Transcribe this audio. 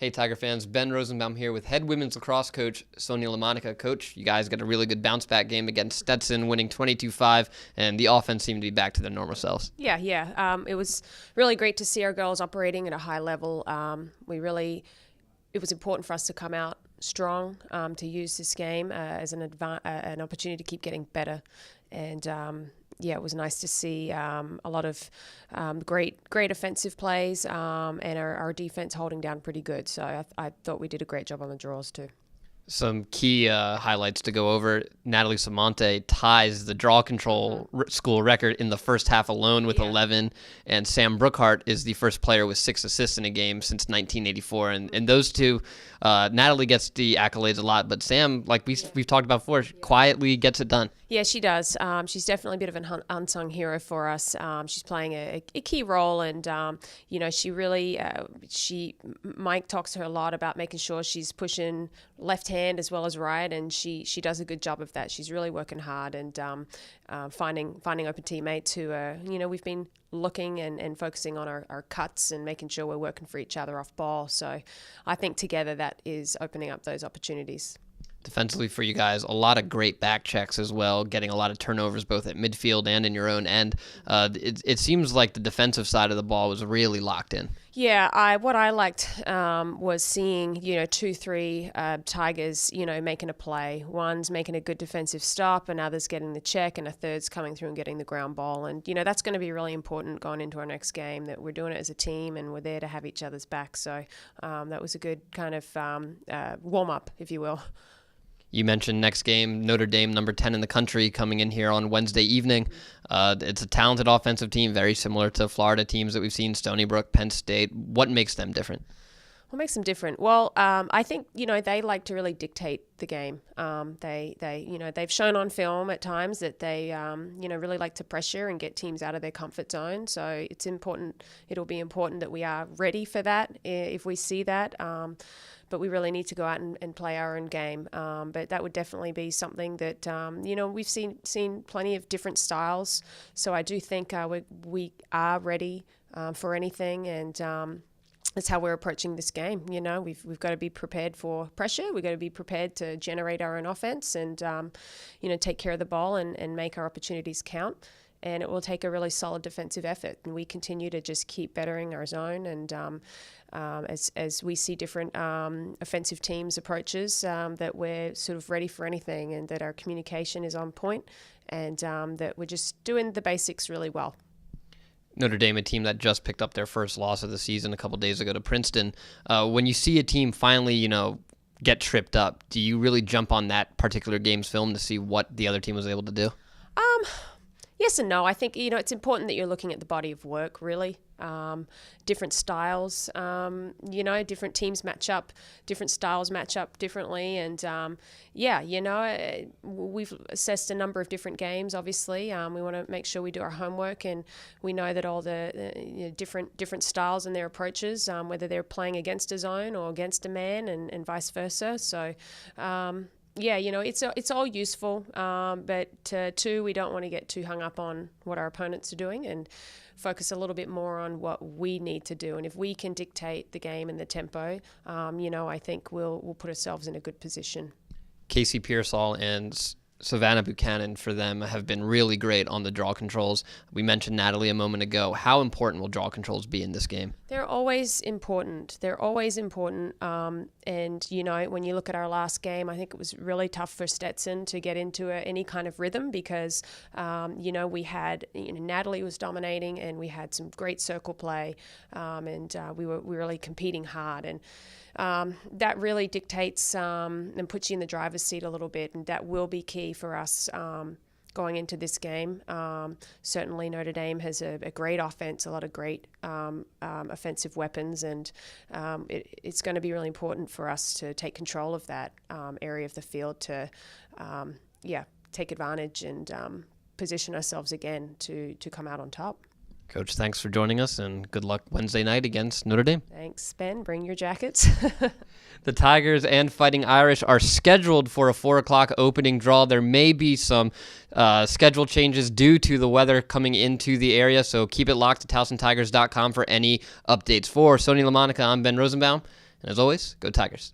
Hey, Tiger fans, Ben Rosenbaum here with head women's lacrosse coach Sonia LaMonica. Coach, you guys got a really good bounce-back game against Stetson, winning 22-5, and the offense seemed to be back to their normal selves. Yeah. It was really great to see our girls operating at a high level. It was important for us to come out strong, to use this game as an opportunity to keep getting better. And it was nice to see a lot of great offensive plays and our defense holding down pretty good. So I thought we did a great job on the draws too. Some key highlights to go over. Natalie Samonte ties the draw control school record in the first half alone with 11, and Sam Brookhart is the first player with 6 assists in a game since 1984. And those two, Natalie gets the accolades a lot, but Sam, like we've talked about before, quietly gets it done. Yeah, she does. She's definitely a bit of an unsung hero for us. She's playing a key role, and she really Mike talks to her a lot about making sure she's pushing left hand as well as right, and she does a good job of that. She's really working hard and finding open teammates who are, we've been looking and focusing on our cuts and making sure we're working for each other off ball. So I think together that is opening up those opportunities. Defensively for you guys, a lot of great back checks as well, getting a lot of turnovers both at midfield and in your own end. It seems like the defensive side of the ball was really locked in. Yeah, what I liked was seeing 2-3 Tigers making a play. One's making a good defensive stop, another's getting the check, and a third's coming through and getting the ground ball. And that's going to be really important going into our next game, that we're doing it as a team and we're there to have each other's back. So that was a good kind of warm up, if you will. You mentioned next game, Notre Dame, number 10 in the country, coming in here on Wednesday evening. It's a talented offensive team, very similar to Florida teams that we've seen, Stony Brook, Penn State. What makes them different? What makes them different? Well, I think they like to really dictate the game. They've shown on film at times that they really like to pressure and get teams out of their comfort zone. So it's important. It'll be important that we are ready for that if we see that. But we really need to go out and play our own game. But that would definitely be something that we've seen plenty of different styles. So I do think we are ready for anything, and that's how we're approaching this game. We've got to be prepared for pressure. We've got to be prepared to generate our own offense and take care of the ball and make our opportunities count. And it will take a really solid defensive effort. And we continue to just keep bettering our zone. And as we see different offensive teams' approaches, that we're sort of ready for anything, and that our communication is on point, and that we're just doing the basics really well. Notre Dame, a team that just picked up their first loss of the season a couple days ago to Princeton. When you see a team finally, get tripped up, do you really jump on that particular game's film to see what the other team was able to do? Yes and no. I think, it's important that you're looking at the body of work, really. Different styles, different teams match up, different styles match up differently. And, we've assessed a number of different games, obviously. We want to make sure we do our homework, and we know that all the different styles and their approaches, whether they're playing against a zone or against a man and vice versa. So, it's all useful, but too, we don't want to get too hung up on what our opponents are doing and focus a little bit more on what we need to do. And if we can dictate the game and the tempo, I think we'll put ourselves in a good position. Casey Pearsall and Savannah Buchanan, for them, have been really great on the draw controls. We mentioned Natalie a moment ago. How important will draw controls be in this game? They're always important. And, when you look at our last game, I think it was really tough for Stetson to get into any kind of rhythm because, we had, Natalie was dominating, and we had some great circle play, and we were really competing hard. And that really dictates and puts you in the driver's seat a little bit, and that will be key for us going into this game. Certainly Notre Dame has a great offense, a lot of great offensive weapons, and it's going to be really important for us to take control of that area of the field to take advantage and position ourselves again to come out on top. Coach, thanks for joining us, and good luck Wednesday night against Notre Dame. Thanks, Ben. Bring your jackets. The Tigers and Fighting Irish are scheduled for a 4 o'clock opening draw. There may be some schedule changes due to the weather coming into the area, so keep it locked to TowsonTigers.com for any updates. For Sonia LaMonica, I'm Ben Rosenbaum, And as always, go Tigers.